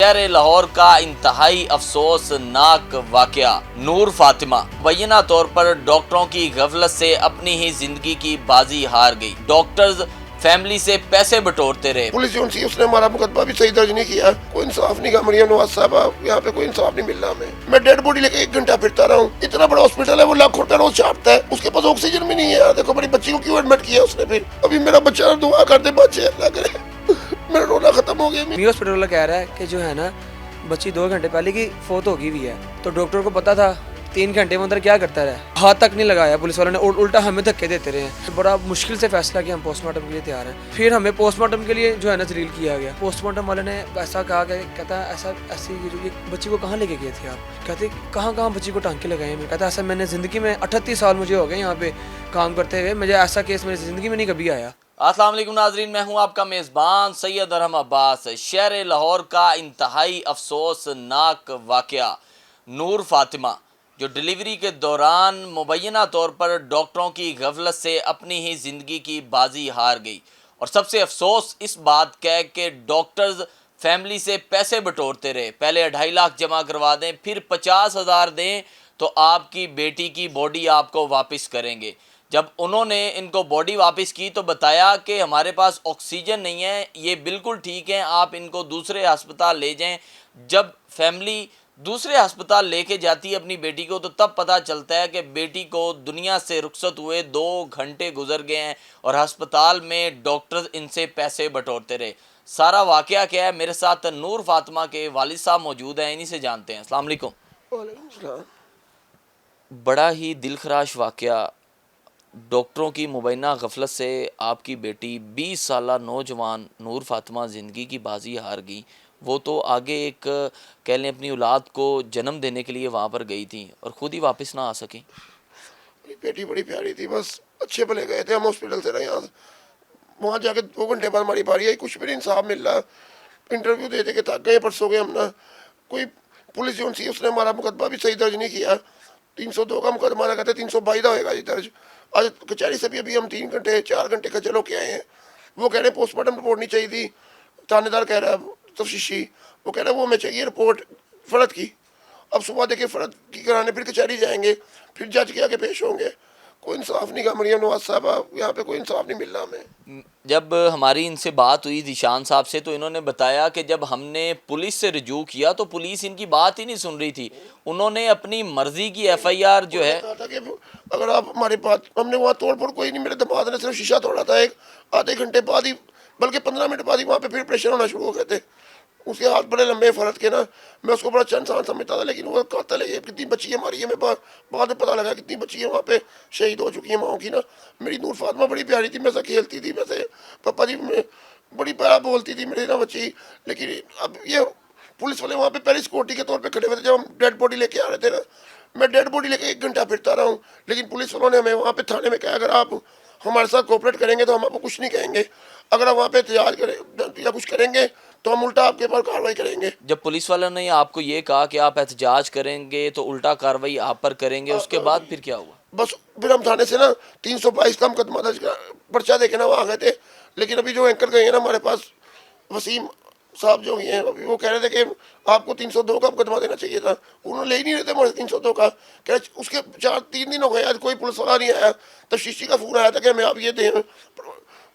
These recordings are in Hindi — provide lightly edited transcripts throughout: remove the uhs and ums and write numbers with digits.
शहर लाहौर का इंतहाई अफसोसनाक वाकया। नूर फातिमा मुबैना तौर पर डॉक्टरों की गफलत से अपनी ही जिंदगी की बाजी हार गई। डॉक्टर्स फैमिली से पैसे बटोरते रहे। पुलिस जो थी उसने हमारा मुकदमा भी सही दर्ज नहीं किया, कोई इंसाफ नहीं। मरियम नवाज साहब यहाँ पे कोई इंसाफ नहीं मिल रहा हमें। मैं डेड बॉडी लेके 1 घंटा फिरता रहा हूँ। इतना बड़ा हॉस्पिटल है, वो लाखों रुपया रोज छापता है, उसके पास ऑक्सीजन भी नहीं है। देखो मेरी बच्ची को क्यों एडमिट किया उसने। फिर अभी मेरा बच्चा दुआ करते बच्चे अल्लाह करे, मेरा रोना खत्म हो गया। हॉस्पिटल वाला कह रहा है कि जो है ना बच्ची 2 घंटे पहले की फोत हो गई हुई है, तो डॉक्टर को पता था 3 घंटे में अंदर क्या करता रहा, हाथ तक नहीं लगाया पुलिस वालों ने, उल्टा हमें धक्के देते रहे हैं। बड़ा मुश्किल से फैसला किया हम पोस्टमार्टम के लिए तैयार हैं। फिर हमें पोस्टमार्टम के लिए जो है ना जलील किया गया। पोस्टमार्टम वाले ने ऐसा कहा कि कहता ऐसा ऐसी ये बच्ची को कहाँ लेके गए थे आप? कहते कहाँ बच्ची को टांके लगाए हैं। कहता ऐसा मैंने ज़िंदगी में 38 साल मुझे हो गए यहाँ पे काम करते हुए, मुझे ऐसा केस मेरी ज़िंदगी में नहीं कभी आया। अस्सलाम वालेकुम नाजरीन, मैं हूं आपका मेज़बान सैयद अरहम अब्बास। शहर लाहौर का इंतहाई अफसोसनाक वाकया। नूर फातिमा जो डिलीवरी के दौरान मुबैना तौर पर डॉक्टरों की गफलत से अपनी ही ज़िंदगी की बाजी हार गई। और सबसे अफसोस इस बात का है कि डॉक्टर्स फैमिली से पैसे बटोरते रहे। पहले 2.5 लाख जमा करवा दें, फिर 50,000 दें तो आपकी बेटी की बॉडी आपको वापस करेंगे। जब उन्होंने इनको बॉडी वापस की तो बताया कि हमारे पास ऑक्सीजन नहीं है, ये बिल्कुल ठीक है, आप इनको दूसरे अस्पताल ले जाएं। जब फैमिली दूसरे अस्पताल लेके जाती है अपनी बेटी को तो तब पता चलता है कि बेटी को दुनिया से रुखसत हुए 2 घंटे गुजर गए हैं और अस्पताल में डॉक्टर्स इनसे पैसे बटोरते रहे। सारा वाकया क्या है, मेरे साथ नूर फातिमा के वालिद साहब मौजूद हैं, इन्हीं से जानते हैं। अस्सलाम वालेकुम। वालेकुम सलाम। बड़ा ही दिलखराश वाकया। डॉक्टरों की मुबैना गफलत से आपकी बेटी 20 साला नौजवान नूर फातिमा ज़िंदगी की बाजी हार गई। वो तो आगे एक कह लें अपनी औलाद को जन्म देने के लिए वहाँ पर गई थी और ख़ुद ही वापस ना आ सकी। मेरी बेटी बड़ी प्यारी थी, बस अच्छे भले गए थे हम हॉस्पिटल से ना, यहाँ वहाँ जाके 2 घंटे बाद हमारी बारी आई, कुछ भी नहीं इंसाफ मिल रहा। इंटरव्यू दे दे के थक गए, परसों गए हम ना। कोई पुलिस जो थी उसने हमारा मुकदमा भी सही दर्ज नहीं किया। 302 का मुकदमा ना कहते 322 का होएगा जी दर्ज। आज कचहरी से भी अभी हम 3 घंटे 4 घंटे खजल होके आए हैं। वो कह रहे पोस्टमार्टम रिपोर्ट नहीं चाहिए थी, थानेदार कह रहा है तफ्तीशी, वो कह रहा है वो हमें चाहिए रिपोर्ट फ़र्द की। अब सुबह देखे फ़र्द की कराने फिर कचहरी जाएंगे, फिर जज के आगे पेश होंगे। कोई इंसाफ नहीं। मरियम नवाज साहब यहाँ पे कोई इंसाफ नहीं मिल रहा हमें। जब हमारी इनसे बात हुई ज़ीशान साहब से तो इन्होंने बताया कि जब हमने पुलिस से रिजू किया तो पुलिस इनकी बात ही नहीं सुन रही थी। उन्होंने अपनी मर्जी की FIR जो है, कहा था कि अगर आप हमारी बात, हमने वहाँ तोड़ फोड़ कोई नहीं, मेरे दामाद ने सिर्फ शीशा तोड़ा था। एक आधे घंटे बाद ही, बल्कि 15 मिनट बाद ही वहाँ पे फिर प्रेशर होना शुरू हो गए थे। उसके हाथ बड़े लंबे फ़र्द के ना, मैं उसको बड़ा चंद इंसान समझता था, लेकिन वो कातल है। कितनी बच्ची हमारी है, मैं बाद में पता लगा कितनी बच्ची है वहाँ पे शहीद हो चुकी है माओ की ना। मेरी नूर फातिमा बड़ी प्यारी थी, मैं से खेलती थी, मैं से पापा जी में बड़ी प्यारा बोलती थी मेरी ना बच्ची। लेकिन अब ये पुलिस वाले वहाँ पे पहले सिक्योरिटी के तौर पे खड़े हुए थे। जब हम डेड बॉडी लेके आ रहे थे ना, मैं डेड बॉडी लेके 1 घंटा फिरता रहा हूँ, लेकिन पुलिस वालों ने हमें वहाँ पे थाने में कहा अगर आप हमारे साथ कोऑपरेट करेंगे तो हम आपको कुछ नहीं कहेंगे, अगर आप वहाँ पे एहतजाज करें या कुछ करेंगे तो हम उल्टा आपके ऊपर कार्रवाई करेंगे। जब पुलिस वालों ने आपको ये कहा कि आप एहतजाज करेंगे तो उल्टा कार्रवाई आप पर करेंगे, उसके बाद फिर क्या हुआ? बस फिर हम थाने से ना 322 का मुकदमा दर्ज पर्चा देके ना वहाँ गए थे। लेकिन अभी जो एंकर गए हैं ना हमारे पास, वसीम साहब जो हैं, अभी वो कह रहे थे कि आपको 302 का मुकदमा देना चाहिए था। उन्होंने ले ही नहीं रहे थे हमारे 302 का। कह रहे उसके 3 दिन हो गए, आज कोई पुलिस वाला नहीं आया। तफ्तीशी का फोन आया था कि हमें आप ये दें,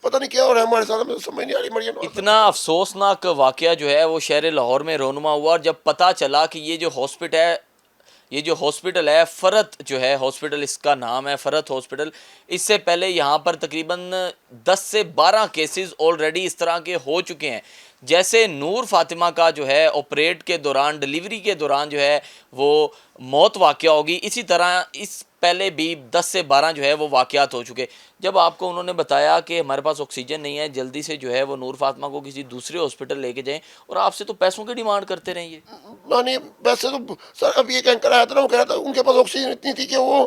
पता नहीं क्या हो रहा है हमारे साथ, हमें समझ नहीं आ रही। मरियम इतना अफसोसनाक वाकया जो है वो शहर लाहौर में रोनुमा हुआ। और जब पता चला कि ये जो हॉस्पिटल है फ़रत जो है, हॉस्पिटल इसका नाम है फ़रत हॉस्पिटल, इससे पहले यहाँ पर तकरीबन 10 से 12 केसेस ऑलरेडी इस तरह के हो चुके हैं। जैसे नूर फातिमा का जो है ऑपरेट के दौरान, डिलीवरी के दौरान जो है वो मौत वाक़या होगी, इसी तरह इस पहले भी 10 से 12 जो है वो वाक़यात हो चुके। जब आपको उन्होंने बताया कि हमारे पास ऑक्सीजन नहीं है, जल्दी से जो है वो नूर फातिमा को किसी दूसरे हॉस्पिटल लेके जाएं, और आपसे तो पैसों की डिमांड करते रहे ये। नहीं, वैसे तो सर अभी एक एंकर आया था ना, वो कह रहा था उनके पास ऑक्सीजन इतनी थी कि वो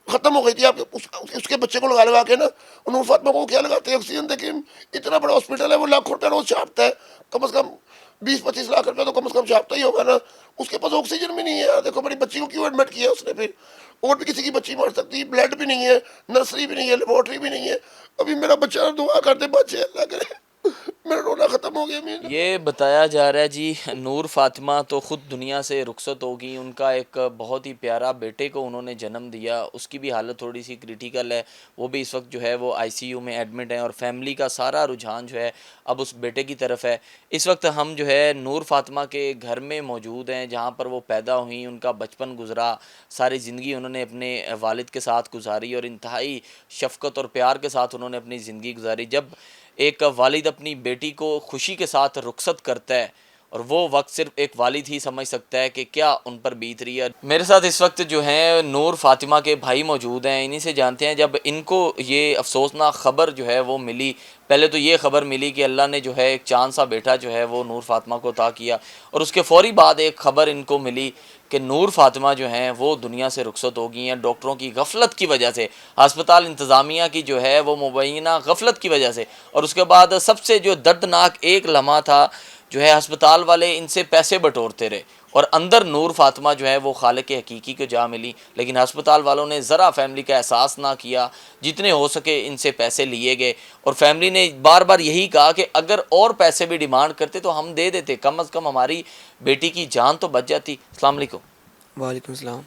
ख़त्म हो गई थी। आपके उसके बच्चे को लगा के ना, नूर फातिमा को क्या लगाते हैं ऑक्सीजन। देखिए इतना बड़ा हॉस्पिटल है, वो लाखों रुपया रोज छापता है, कम से कम 20-25 लाख रुपया तो कम से कम छापता ही होगा ना। उसके पास ऑक्सीजन भी नहीं है। देखो मेरी बच्ची को क्यों एडमिट किया उसने। फिर और भी किसी की बच्ची मर सकती, ब्लड भी नहीं है, नर्सरी भी नहीं है, लेबॉर्ट्री भी नहीं है। अभी मेरा बच्चा दुआ करते बच्चे अल्लाह करे, मेरा रोना ख़त्म हो गया। मैं ये बताया जा रहा है जी, नूर फातिमा तो ख़ुद दुनिया से रुखसत होगी। उनका एक बहुत ही प्यारा बेटे को उन्होंने जन्म दिया, उसकी भी हालत थोड़ी सी क्रिटिकल है, वो भी इस वक्त जो है वो आईसीयू में एडमिट है और फैमिली का सारा रुझान जो है अब उस बेटे की तरफ है। इस वक्त हम जो है नूर फातिमा के घर में मौजूद हैं, जहाँ पर वो पैदा हुई, उनका बचपन गुजरा, सारी ज़िंदगी उन्होंने अपने वालिद के साथ गुजारी और इंतहाई शफ़क़त और प्यार के साथ उन्होंने अपनी ज़िंदगी गुजारी। जब एक वालिद अपनी बेटी को खुशी के साथ रुखसत करता है और वो वक्त सिर्फ एक वालिद ही समझ सकता है कि क्या उन पर बीत रही है। मेरे साथ इस वक्त जो है नूर फातिमा के भाई मौजूद हैं, इन्हीं से जानते हैं जब इनको ये अफसोसनाक ख़बर जो है वो मिली। पहले तो ये ख़बर मिली कि अल्लाह ने जो है एक चांद सा बेटा जो है वो नूर फातिमा को अता किया, और उसके फ़ौरी बाद एक ख़बर इनको मिली कि नूर फातिमा जो हैं वो दुनिया से रुखसत हो गई हैं डॉक्टरों की गफलत की वजह से, अस्पताल इंतज़ामिया की जो है वो मुबैना गफलत की वजह से। और उसके बाद सबसे जो दर्दनाक एक लम्हा था जो है, अस्पताल वाले इनसे पैसे बटोरते रहे और अंदर नूर फातिमा जो है वो खालिक हकीकी को जा मिली, लेकिन अस्पताल वालों ने ज़रा फैमिली का एहसास ना किया, जितने हो सके इनसे पैसे लिए गए और फैमिली ने बार बार यही कहा कि अगर और पैसे भी डिमांड करते तो हम दे देते, कम अज़ कम हमारी बेटी की जान तो बच जाती। अस्सलाम वालेकुम। वालेकुम सलाम।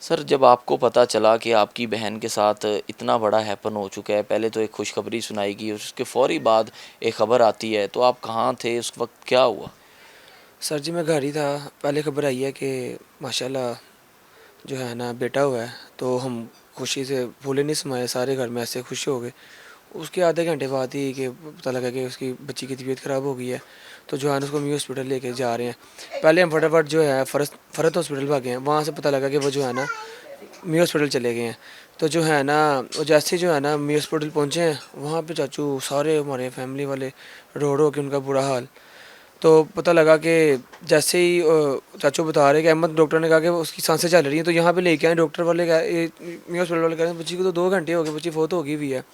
सर, जब आपको पता चला कि आपकी बहन के साथ इतना बड़ा हैपन हो चुका है, पहले तो एक खुशखबरी सुनाई गई और उसके फ़ौरी बाद एक ख़बर आती है, तो आप कहाँ थे उस वक्त, क्या हुआ? सर जी मैं घर ही था, पहले खबर आई है कि माशाल्लाह जो है ना बेटा हुआ है, तो हम खुशी से फूले नहीं समाये, सारे घर में ऐसे खुश हो गए। उसके आधे घंटे बाद ही कि पता लगा कि उसकी बच्ची की तबीयत ख़राब हो गई है, तो जो है ना उसको मी हॉस्पिटल लेके जा रहे हैं। पहले हम फटाफट जो है फ़रत हॉस्पिटल भागे हैं, वहाँ से पता लगा कि वो जो है ना मी हॉस्पिटल चले गए हैं। तो जो है ना वो जैसे ही जो है ना मी हॉस्पिटल पहुँचे हैं, वहाँ पे चाचू सारे हमारे फैमिली वाले रो रो के उनका बुरा हाल। तो पता लगा कि जैसे ही चाचू बता रहे कि अहमद डॉक्टर ने कहा कि उसकी सांसें चल रही हैं, तो यहाँ पे लेके आए डॉक्टर वाले मी हॉस्पिटल वाले कह रहे हैं बच्ची को तो 2 घंटे हो गए, बच्ची फोत हो गई हुई है।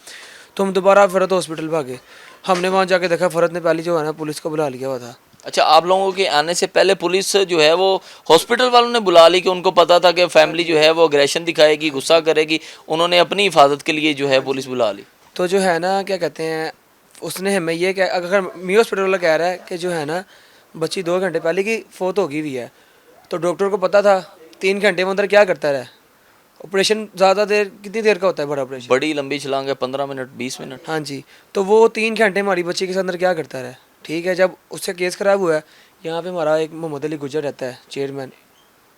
तो हम दोबारा फ़रत हॉस्पिटल भागे, हमने वहाँ जाके देखा फ़रत ने पहले जो है ना पुलिस को बुला लिया हुआ था। अच्छा, आप लोगों के आने से पहले पुलिस जो है वो हॉस्पिटल वालों ने बुला ली कि उनको पता था कि फैमिली जो है वो अग्रेशन दिखाएगी, गुस्सा करेगी, उन्होंने अपनी हिफाजत के लिए जो है पुलिस बुला ली? तो जो है ना क्या कहते हैं, उसने हमें ये कह, अगर मी हॉस्पिटल वाला कह रहा है कि जो है ना बच्ची 2 घंटे पहले की फोत हो गई हुई है, तो डॉक्टर को पता था 3 घंटे में अंदर क्या करता रहा। ऑपरेशन ज़्यादा देर, कितनी देर का होता है बड़ा ऑपरेशन? बड़ी लंबी छलांग है, 15 मिनट 20 मिनट। हाँ जी, तो वो 3 घंटे हमारी बच्ची के अंदर क्या करता रहा। ठीक है, जब उससे केस ख़राब हुआ है, यहाँ पे हमारा एक मोहम्मद अली गुजर रहता है चेयरमैन,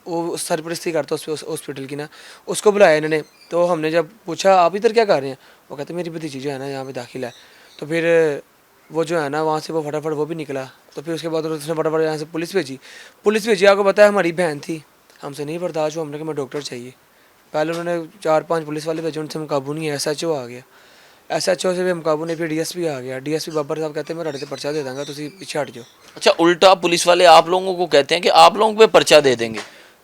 वो सरपरस्ती करता है उस हॉस्पिटल की ना, उसको बुलाया इन्होंने। तो हमने जब पूछा आप इधर क्या कर रहे हैं, वो कहते मेरी भतीजी जो है ना यहाँ पे दाखिल है। तो फिर वो जो है ना वहाँ से वो फटाफट वो भी निकला। तो फिर उसके बाद उसने फटाफट यहाँ से पुलिस भेजी। आपको पता है हमारी बहन थी, हमसे नहीं बर्दाश्त हुआ, हमने कहा मैं डॉक्टर चाहिए। पहले उन्होंने 4-5 पुलिस वाले भेजे, उनसे हम काबू नहीं है। SHO आ गया, SHO से भी हम काबू नहीं, फिर DSP आ गया। DSP बाबर साहब कहते हैं मैं ਤੁਹਾਡੇ ਤੇ पर्चा दे दूँगा, तुम पीछे हट जाओ। अच्छा, उल्टा पुलिस वाले आप लोगों को कहते हैं कि आप लोगों पे पर्चा दे देंगे?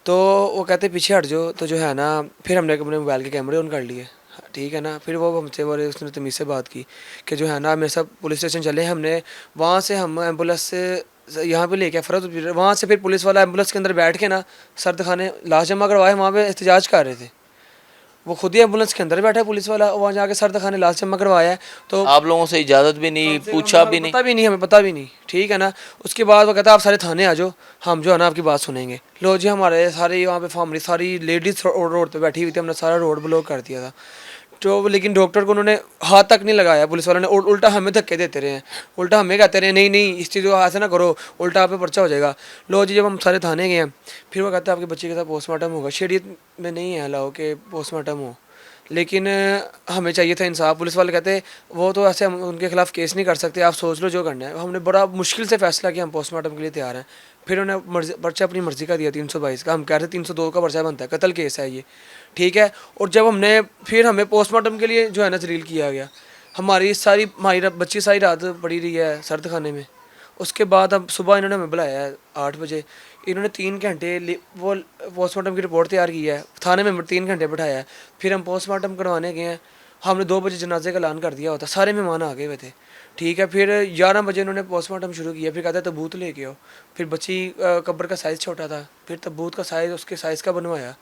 तो वो कहते पीछे हट जाओ। तो जो है ना फिर हमने अपने मोबाइल के कैमरे ऑन कर लिए, ठीक है ना। फिर वो हमसे बोले, उसने तमीज़ से बात की कि जो है ना मेरे साथ पुलिस स्टेशन चले। हमने वहाँ से हम एम्बुलेंस से यहाँ पे लेके फ़रत, वहाँ से फिर पुलिस वाला एम्बुलेंस के अंदर बैठ के ना सर्द खाने लाश जमा करवाए, वहाँ पे एहतजाज कर रहे थे। वो खुद ही एम्बुलेंस के अंदर बैठा है पुलिस वाला, वहाँ जाके सर्द खाने लाश जमा करवाया है। तो आप लोगों से इजाज़त भी नहीं, पूछा भी नहीं? हमें पता भी नहीं, ठीक है ना। उसके बाद वो कहता आप सारे थाने आ जाओ, हम जो है ना आपकी बात सुनेंगे। लो जी, हमारे सारे वहाँ पे फैमिली सारी लेडीज़ रोड पे बैठी हुई थी, हमने सारा रोड ब्लॉक कर दिया था। तो लेकिन डॉक्टर को उन्होंने हाथ तक नहीं लगाया पुलिस वालों ने, उल्टा हमें धक्के देते रहे हैं, उल्टा हमें कहते रहे नहीं इस चीज़ को ऐसा ना करो, उल्टा आप पे पर्चा हो जाएगा। लो जी, जब हम सारे थाने गए हैं, फिर वो कहते हैं आपके बच्चे के साथ पोस्टमार्टम होगा। शरीयत में नहीं है अलाउ कि पोस्टमार्टम हो, लेकिन हमें चाहिए था इंसाफ। पुलिस वाले कहते वो तो ऐसे हम उनके खिलाफ केस नहीं कर सकते, आप सोच लो जो करना है। हमने बड़ा मुश्किल से फैसला किया, हम पोस्टमार्टम के लिए तैयार हैं। फिर उन्होंने पर्चा अपनी मर्ज़ी का दिया 322 का, हम कह रहे 302 का पर्चा बनता है, कत्ल केस है ये, ठीक है। और जब हमने फिर हमें पोस्टमार्टम के लिए जो है ना जलील किया गया, हमारी बच्ची सारी रात पड़ी रही है सर्द खाने में। उसके बाद अब सुबह इन्होंने हमें बुलाया है 8 बजे, इन्होंने 3 घंटे वो पोस्टमार्टम की रिपोर्ट तैयार की है, थाने में 3 घंटे बैठाया है। फिर हम पोस्टमार्टम करवाने गए हैं, हमने 2 बजे जनाजे का ऐलान कर दिया होता, सारे मेहमान आ गए हुए थे, ठीक है। फिर 11 बजे उन्होंने पोस्टमार्टम शुरू किया। फिर कहता है तबूत लेके आओ। फिर बच्ची कब्र का साइज़ छोटा था, फिर तबूत का साइज़ उसके साइज़ का बनवाया।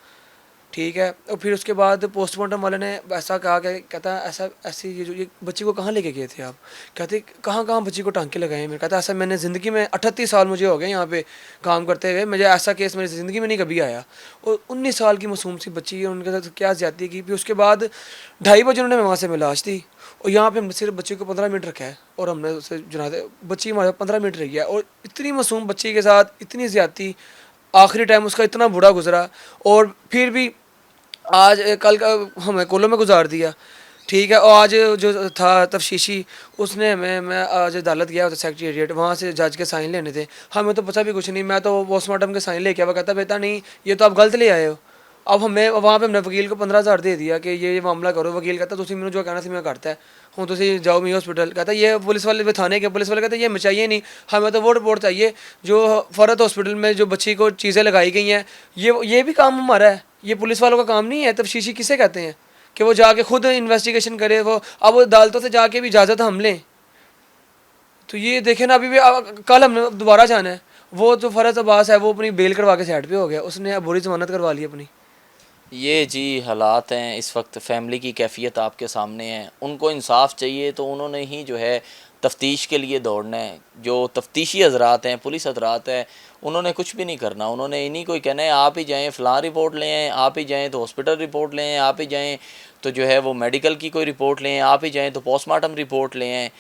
ठीक है। और फिर उसके बाद पोस्टमार्टम वाले ने ऐसा कहा कि कहता ऐसा ऐसी ये बच्ची को कहाँ लेके गए थे आप? कहते कहाँ कहाँ बच्ची को टांके लगाए मैं। कहता ऐसा मैंने ज़िंदगी में 38 साल मुझे हो गए यहाँ पे काम करते हुए, मुझे ऐसा केस मेरी ज़िंदगी में नहीं कभी आया। और 19 साल की मासूम सी बच्ची है, उनके साथ क्या ज़्यादती की। फिर उसके बाद 2:30 बजे उन्होंने वहाँ से मैं लाश दी और यहाँ पे हमने सिर्फ बच्ची को 15 मिनट रखा है और हमने उसे जनाज़ा, बच्ची हमारे 15 मिनट रह गया और इतनी मासूम बच्ची के साथ इतनी ज़्यादती, आखिरी टाइम उसका इतना बुरा गुजरा। और फिर भी आज कल का हमें कोलों में गुजार दिया, ठीक है। और आज जो था तफ्शीशी, उसने हमें, मैं आज अदालत गया था सेक्रेटेरिएट, वहाँ से जज के साइन लेने थे। हमें तो पता भी कुछ नहीं, मैं तो पोस्टमार्टम के साइन लेके आया। कहता बेटा नहीं, ये तो आप गलत ले आए हो। अब हमें वहाँ पे हमने वकील को 15,000 दे दिया कि ये मामला करो। वकील कहता तुसी मैनू जो कहना सी मैं करता है हूँ, तुसी जाओ मी हॉस्पिटल। कहता ये पुलिस वाले थाने के पुलिस वाले कहते ये हमें चाहिए नहीं, हमें तो वो रिपोर्ट चाहिए जो फ़रत हॉस्पिटल में जो बच्ची को चीज़ें लगाई गई हैं। ये भी काम हमारा है, ये पुलिस वालों का काम नहीं है। तफ्शीशी किसे कहते हैं कि वो जाके खुद इन्वेस्टिगेशन करे। वो अब अदालतों से जाके भी इजाज़त हम लें, तो ये देखें ना, अभी भी कल हमने दोबारा जाना है। वो जो फ़रत अब्बास है वो अपनी बेल करवा के साइड पे हो गया, उसने बुरी ज़मानत करवा ली अपनी। ये जी हालात हैं इस वक्त, फैमिली की कैफियत आपके सामने है। उनको इंसाफ चाहिए तो उन्होंने ही जो है तफ्तीश के लिए दौड़ना है। जो तफ्तीशी हजरात हैं, पुलिस हजरात हैं, उन्होंने कुछ भी नहीं करना। उन्होंने इन्हीं को ही कहना है आप ही जाएँ फ़लाँ रिपोर्ट लें आएँ, आप ही जाएँ तो हॉस्पिटल रिपोर्ट लें आएँ, आप ही जाएँ तो जो है वो मेडिकल की कोई रिपोर्ट लें, आप ही जाएँ तो पोस्टमार्टम रिपोर्ट लें आएँ।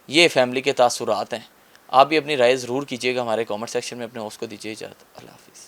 ये फैमिली के तासुरात हैं। आप भी अपनी राय ज़रूर कीजिएगा हमारे कमेंट सेक्शन में, अपने होस्ट को दीजिए इजाज़त। अल्लाह हाफ़िज़।